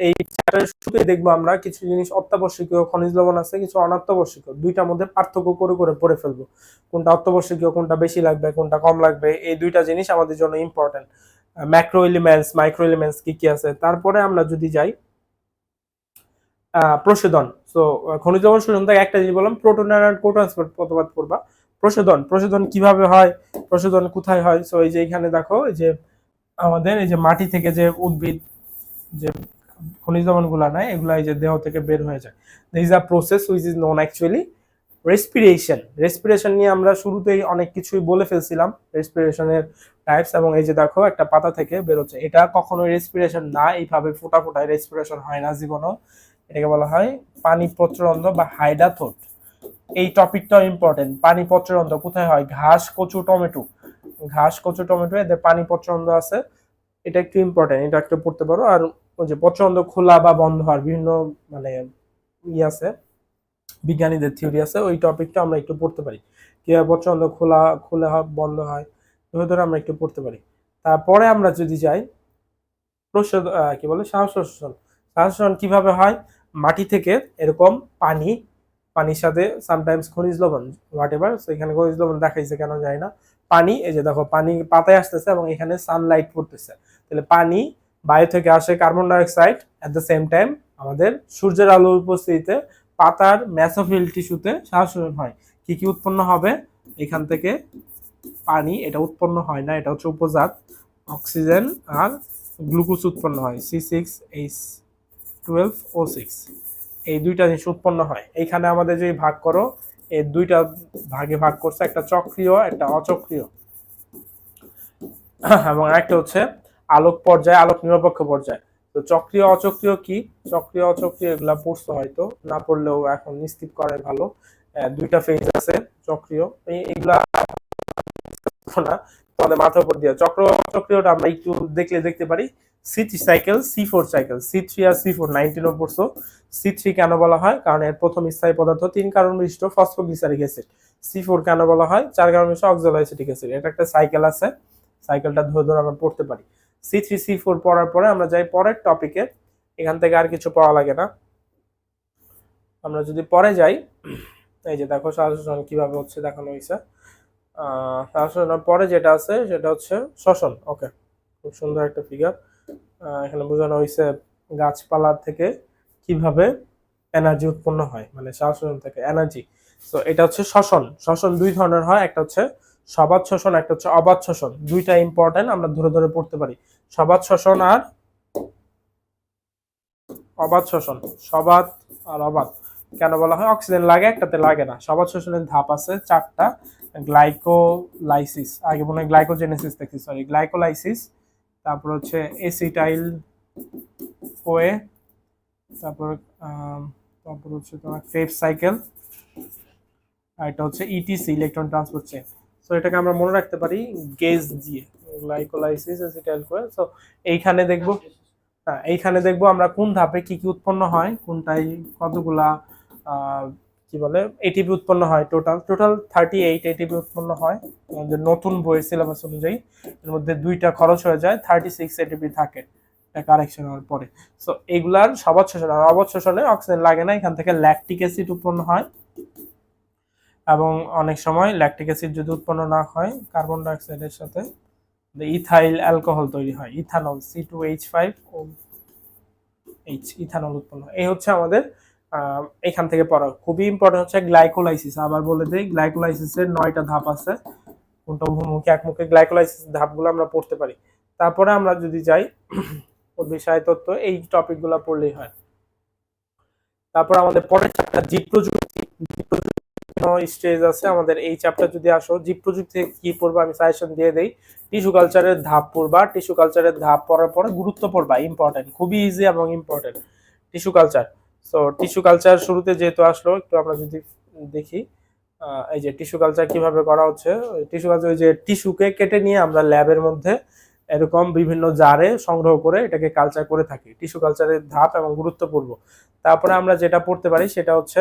এই চ্যাপ্টারের শুরুতে দেখবো আমরা কিছু জিনিস অত্যাবশ্যকীয় খনিজ লবণ আছে, কিছু অনাত্যাবশ্যকীয়, দুইটার মধ্যে পার্থক্য করে করে পড়ে ফেলবো, কোনটা অত্যাবশ্যকীয়, কোনটা বেশি লাগবে, কোনটা কম লাগবে, এই দুইটা জিনিস আমাদের জন্য important. Macro elements, micro elements কি কি আছে। তারপরে আমরা যদি যাই প্রশোধন, তো খনিজ লবণ শোষণ থেকে একটা জিনিস বললাম, প্রোটন অ্যান্ড কো-ট্রান্সপোর্ট মতবাদ পড়বা। প্রশোধন, প্রশোধন কিভাবে হয়, প্রশোধন কোথায় হয়, সো এই যে এখানে দেখো, এই যে আমাদের এই যে মাটি থেকে যে উদ্ভিদ যে খনিজ লবণগুলা নেয়, এগুলা এই যে দেহ থেকে বের হয়ে যায়। This is a process which is known actually respiration. Respiration নিয়ে আমরা শুরুতেই অনেক কিছুই বলে ফেলছিলাম, রেসপিরেশনের টাইপস। এবং এই যে দেখো একটা পাতা থেকে বেরোচ্ছে, এটা কখনোই রেসপিরেশন না, এইভাবে ফোটা ফোটায় রেসপিরেশন হয় না জীবনও। এটাকে বলা হয় পানি পত্ররন্ধ্র বা হাইডাথোট। এই টপিকটাও ইম্পর্টেন্ট। পানি পত্ররন্ধ্র কোথায় হয়, ঘাস, কচু, টমেটো, ঘাস, কচু, টমেটো, এদের পানি পত্ররন্ধ্র আছে, এটা একটু ইম্পর্টেন্ট, এটা একটু পড়তে পারো। আর ওই যে পত্ররন্ধ্র খোলা বা বন্ধ হওয়ার বিভিন্ন মানে আছে, বিজ্ঞানীদের থিওরি আছে, ওই টপিকটা আমরা একটু পড়তে পারি, কিভাবে পত্ররন্ধ্র খোলা খোলা হয়, বন্ধ হয়, ধরে ধরে আমরা একটু পড়তে পারি। তারপরে আমরা যদি যাই প্রসাদ, কি বলে, শ্বাস প্রশ্বাসন। শ্বাস প্রশ্বাসন কিভাবে হয়, মাটি থেকে এরকম পানি, পানির সাথে সামটাইমস খনিজ লবণ, হোয়াট এভার, এখানে খনিজ লবণ দেখাইছে কেন যায় না, পানি, এই যে দেখো পানি পাতায় আসতেছে এবং এখানে সানলাইট পড়তেছে, তাহলে পানি, বায়ু থেকে আসে carbon dioxide, at the same time আমাদের সূর্যের আলোর উপস্থিতিতে পাতার মেসোফিল টিস্যুতে শ্বাস হয়। কি কি উৎপন্ন হবে এখান থেকে, পানি, এটা উৎপন্ন হয় না, এটা হচ্ছে উপজাত, অক্সিজেন আর গ্লুকোজ উৎপন্ন হয়, C6H12O6, এই দুইটা জিনিস উৎপন্ন হয়। এইখানে আমাদের যদি ভাগ করো, এই দুইটা ভাগে ভাগ করছে, একটা চক্রীয়, একটা অচক্রীয়, এবং একটা হচ্ছে আলোক পর্যায়, আলোক নিরপেক্ষ পর্যায়। তো চক্রীয় অচক্রীয় কি, চক্রীয় অচক্রীয় এগুলা পড়ছো হয়তো, না পড়লেও এখন স্কিপ করাই ভালো। দুইটা ফেজ আছে চক্রীয়, এইগুলা না তোমাদের মাথার উপর দিয়ে। চক্রীয়টা আমরা একটু দেখলে দেখতে পারি, C3 cycle, C4 cycle, C3 আর C4 19 পড়ছো। C3 কেন বলা হয়, কারণ এর প্রথম স্থায়ী পদার্থ 3 কার্বন বিশিষ্ট ফসফোগ্লিসারিক অ্যাসিড। C4 কেন বলা হয়, 4 কার্বন বিশিষ্ট অক্সালোঅ্যাসিটিক অ্যাসিড। এটা একটা সাইকেল আছে, সাইকেলটা ধরে ধরে আমরা পড়তে পারি। C3 C4 পড়ার পরে আমরা যাই পরের টপিকে, এখান থেকে আর কিছু পড়া লাগে না। আমরা যদি পরে যাই, এই যে দেখো শ্বাস কিভাবে হচ্ছে দেখানো হয়েছে। পরে যেটা আছে সেটা হচ্ছে শ্বসন। ওকে, খুব সুন্দর একটা ফিগার এখানে বোঝানো হয়েছে, গাছপালা থেকে কিভাবে এনার্জি উৎপন্ন হয়, মানে শ্বাস থেকে এনার্জি। তো এটা হচ্ছে শ্বসন। শ্বসন দুই ধরনের হয়, একটা হচ্ছে সবাত শ্বসন, একটা হচ্ছে অবাত শ্বসন। দুইটা ইম্পর্টেন্ট, আমরা ধরে ধরে পড়তে পারি, সবাত শ্বসন আর অবাত শ্বসন। সবাত আর অবাত কেন বলা হয়, অক্সিজেন লাগে, একটাতে লাগে না। সবাত শ্বসনের ধাপ আছে 4টা, গ্লাইকোলাইসিস, আগে মনে হয় গ্লাইকোজেনেসিস দেখছি, সরি, গ্লাইকোলাইসিস, তারপর হচ্ছে এসিটাইল ওয়ে, তারপর তারপর হচ্ছে তোমার ক্রেবস সাইকেল, আর এটা হচ্ছে etc, electron transport chain. So এটাকে আমরা মনে রাখতে পারি গেজ দিয়ে, গ্লাইকোলাইসিস, এসিটাইল কোয়ে। সো এইখানে দেখবো, হ্যাঁ এইখানে দেখবো আমরা কোন ধাপে কি কি উৎপন্ন হয়, কোনটাই কতগুলা কি বলে এটিপি উৎপন্ন হয়। টোটাল 38 এটিপি উৎপন্ন হয় আমাদের নতুন বইয়ের সিলেবাস অনুযায়ী। এর মধ্যে 2টা খরচ হয়ে যায়, 36 এটিপি থাকে কারেকশন হওয়ার পরে। সো এগুলার সবাত শ্বসন আর অবাত শ্বসনে অক্সিজেন লাগে না, এখান থেকে ল্যাকটিক অ্যাসিড উৎপন্ন হয়, এবং অনেক সময় ল্যাকটিক অ্যাসিড যদি উৎপন্ন না হয়, কার্বন ডাইঅক্সাইডের সাথে ইথাইল অ্যালকোহল তৈরি হয়, ইথানল, C2H5O, ইথানল উৎপন্ন হয়। এই হচ্ছে আমাদের এখান থেকে পড়া খুবই ইম্পর্টেন্ট হচ্ছে গ্লাইকোলাইসিস। আবার বলে দেই, গ্লাইকোলাইসিসের 9টা ধাপ আছে, কোনটা বহুমুখী একমুখী গ্লাইকোলাইসিস ধাপগুলো আমরা পড়তে পারি। তারপরে আমরা যদি যাই বিষয় তত্ত্ব, এই টপিকগুলো পড়লেই হয়। তারপর আমাদের পরের চ্যাপ্টার জীব প্রযুক্তি। স্টেজ আছে আমাদের এই চ্যাপ্টার। যদি আসো জীব প্রযুক্তি থেকে কি পড়বা আমি সাজেশন দিয়ে দেই। টিস্যু কালচারের ধাপ পড়বা, টিস্যু কালচারের ধাপ পড়ার পরে গুরুত্ব পড়বা, ইম্পর্টেন্ট, খুবই ইজি এবং important tissue culture. So tissue culture শুরুতে যেহেতু আসলো, একটু আমরা যদি দেখি এই যে টিস্যু কালচার কিভাবে করা হচ্ছে। টিস্যু কালচার ওই যে টিস্যুকে কেটে নিয়ে আমরা ল্যাবের মধ্যে এরকম বিভিন্ন জারে সংগ্রহ করে এটাকে কালচার করে থাকি। টিস্যু কালচারের ধাপ এবং গুরুত্বপূর্ণ। তারপরে আমরা যেটা পড়তে পারি সেটা হচ্ছে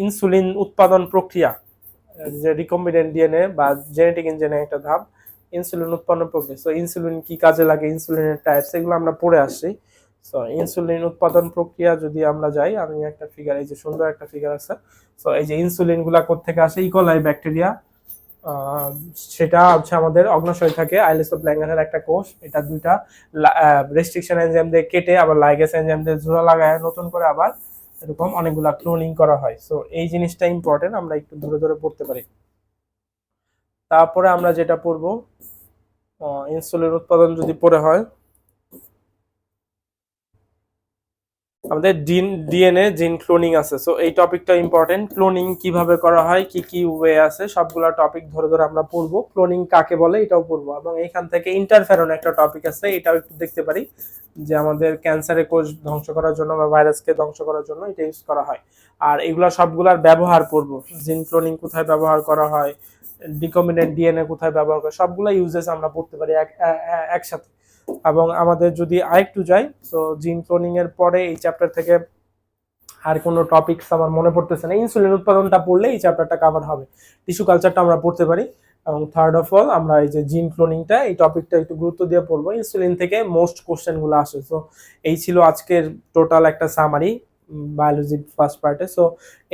ইনসুলিন উৎপাদন প্রক্রিয়া, যে রিকম্বিনেন্ট ডিএনএ বা জেনেটিক ইঞ্জিনিয়ারিং একটা ধাপ, ইনসুলিন উৎপন্ন প্রক্রিয়া। সো ইনসুলিন কি কাজে লাগে, ইনসুলিনের টাইপস, এগুলো আমরা পড়ে আসছি। সো ইনসুলিন উৎপাদন প্রক্রিয়া যদি আমরা যাই, আমি একটা ফিগার, এই যে সুন্দর একটা ফিগার আছে। সো এই যে ইনসুলিন গুলা কোত্থেকে আসে, ইকোলাই ব্যাকটেরিয়া, সেটা হচ্ছে আমাদের অগ্নাশয় থাকে আইলেস অফ ল্যাঙ্গারের একটা কোষ। এটা দুইটা রেস্ট্রিকশন এনজাইম দিয়ে কেটে আবার লাইগেস এনজাইম দিয়ে জোড়া লাগায় নতুন করে আবার এরকম অনেকগুলা ক্লোনিং করা হয়। সো এই জিনিসটা ইম্পর্টেন্ট, আমরা একটু ধরে ধরে পড়তে পারি। তারপরে আমরা যেটা পড়বো, ইনসুলিন উৎপাদন যদি পড়ে হয়, আমাদের ডিএনএ জিন ক্লোনিং আছে। সো এই টপিকটা ইম্পর্টেন্ট। ক্লোনিং কিভাবে করা হয়, কি কি ওয়ে আছে, সবগুলা টপিক ধরে ধরে আমরা পড়বো। ক্লোনিং কাকে বলে এটাও পড়বো, এবং এইখান থেকে ইন্টারফেরন একটা টপিক আছে, এটাও একটু দেখতে পারি, যে আমাদের ক্যান্সারের কোষ ধ্বংস করার জন্য বা ভাইরাসকে ধ্বংস করার জন্য এটা ইউজ করা হয়। আর এগুলা সবগুলার ব্যবহার পড়বো, জিন ক্লোনিং কোথায় ব্যবহার করা হয়, রিকম্বিনেন্ট ডিএনএ কোথায় ব্যবহার করে, সবগুলা ইউজেস আমরা পড়তে পারি একসাথে। এবং আমাদের যদি আরেকটু যাই, তো জিন ক্লোনিং এর পরে এই চ্যাপ্টার থেকে আর কোনো টপিকস আমার মনে পড়তেছে না। ইনসুলিন উৎপাদনটা পড়লে এই চ্যাপ্টারটা কভার হবে। টিস্যু কালচারটা আমরা পড়তে পারি, এবং থার্ড অফ অল আমরা এই যে জিন ক্লোনিংটা, এই টপিকটা একটু গুরুত্ব দিয়ে পড়বো। ইনসুলিন থেকে মোস্ট কোশ্চেন গুলো আসে। সো এই ছিল আজকের টোটাল একটা সামারি বায়োলজির ফার্স্ট পার্টে। সো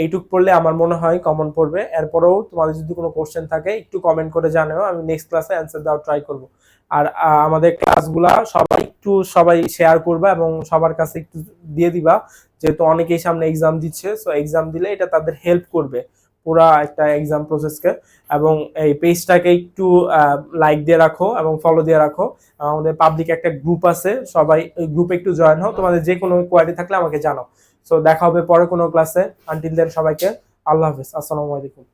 এইটুক পড়লে আমার মনে হয় কমন পড়বে। এরপরেও তোমাদের যদি কোনো কোশ্চেন থাকে একটু কমেন্ট করে জানাও, আমি নেক্সট ক্লাসে অ্যান্সার দেওয়ার ট্রাই করবো। আর আমাদের ক্লাসগুলা সবাই শেয়ার করবা এবং সবার কাছে একটু দিয়ে দিবা, যেহেতু অনেকেই সামনে এক্সাম দিচ্ছে। সো এক্সাম দিলে এটা তাদের হেল্প করবে পুরা একটা এক্সাম প্রসেসকে। এবং এই পেজটাকে একটু লাইক দিয়ে রাখো এবং ফলো দিয়ে রাখো। আমাদের পাবলিক একটা গ্রুপ আছে, সবাই ওই গ্রুপে একটু জয়েন হও। তোমাদের যে কোনো কোয়ারি থাকলে আমাকে জানাও। সো দেখা হবে পরে কোনো ক্লাসে। আনটিল দেন সবাইকে আল্লাহ হাফেজ, আসসালামু আলাইকুম।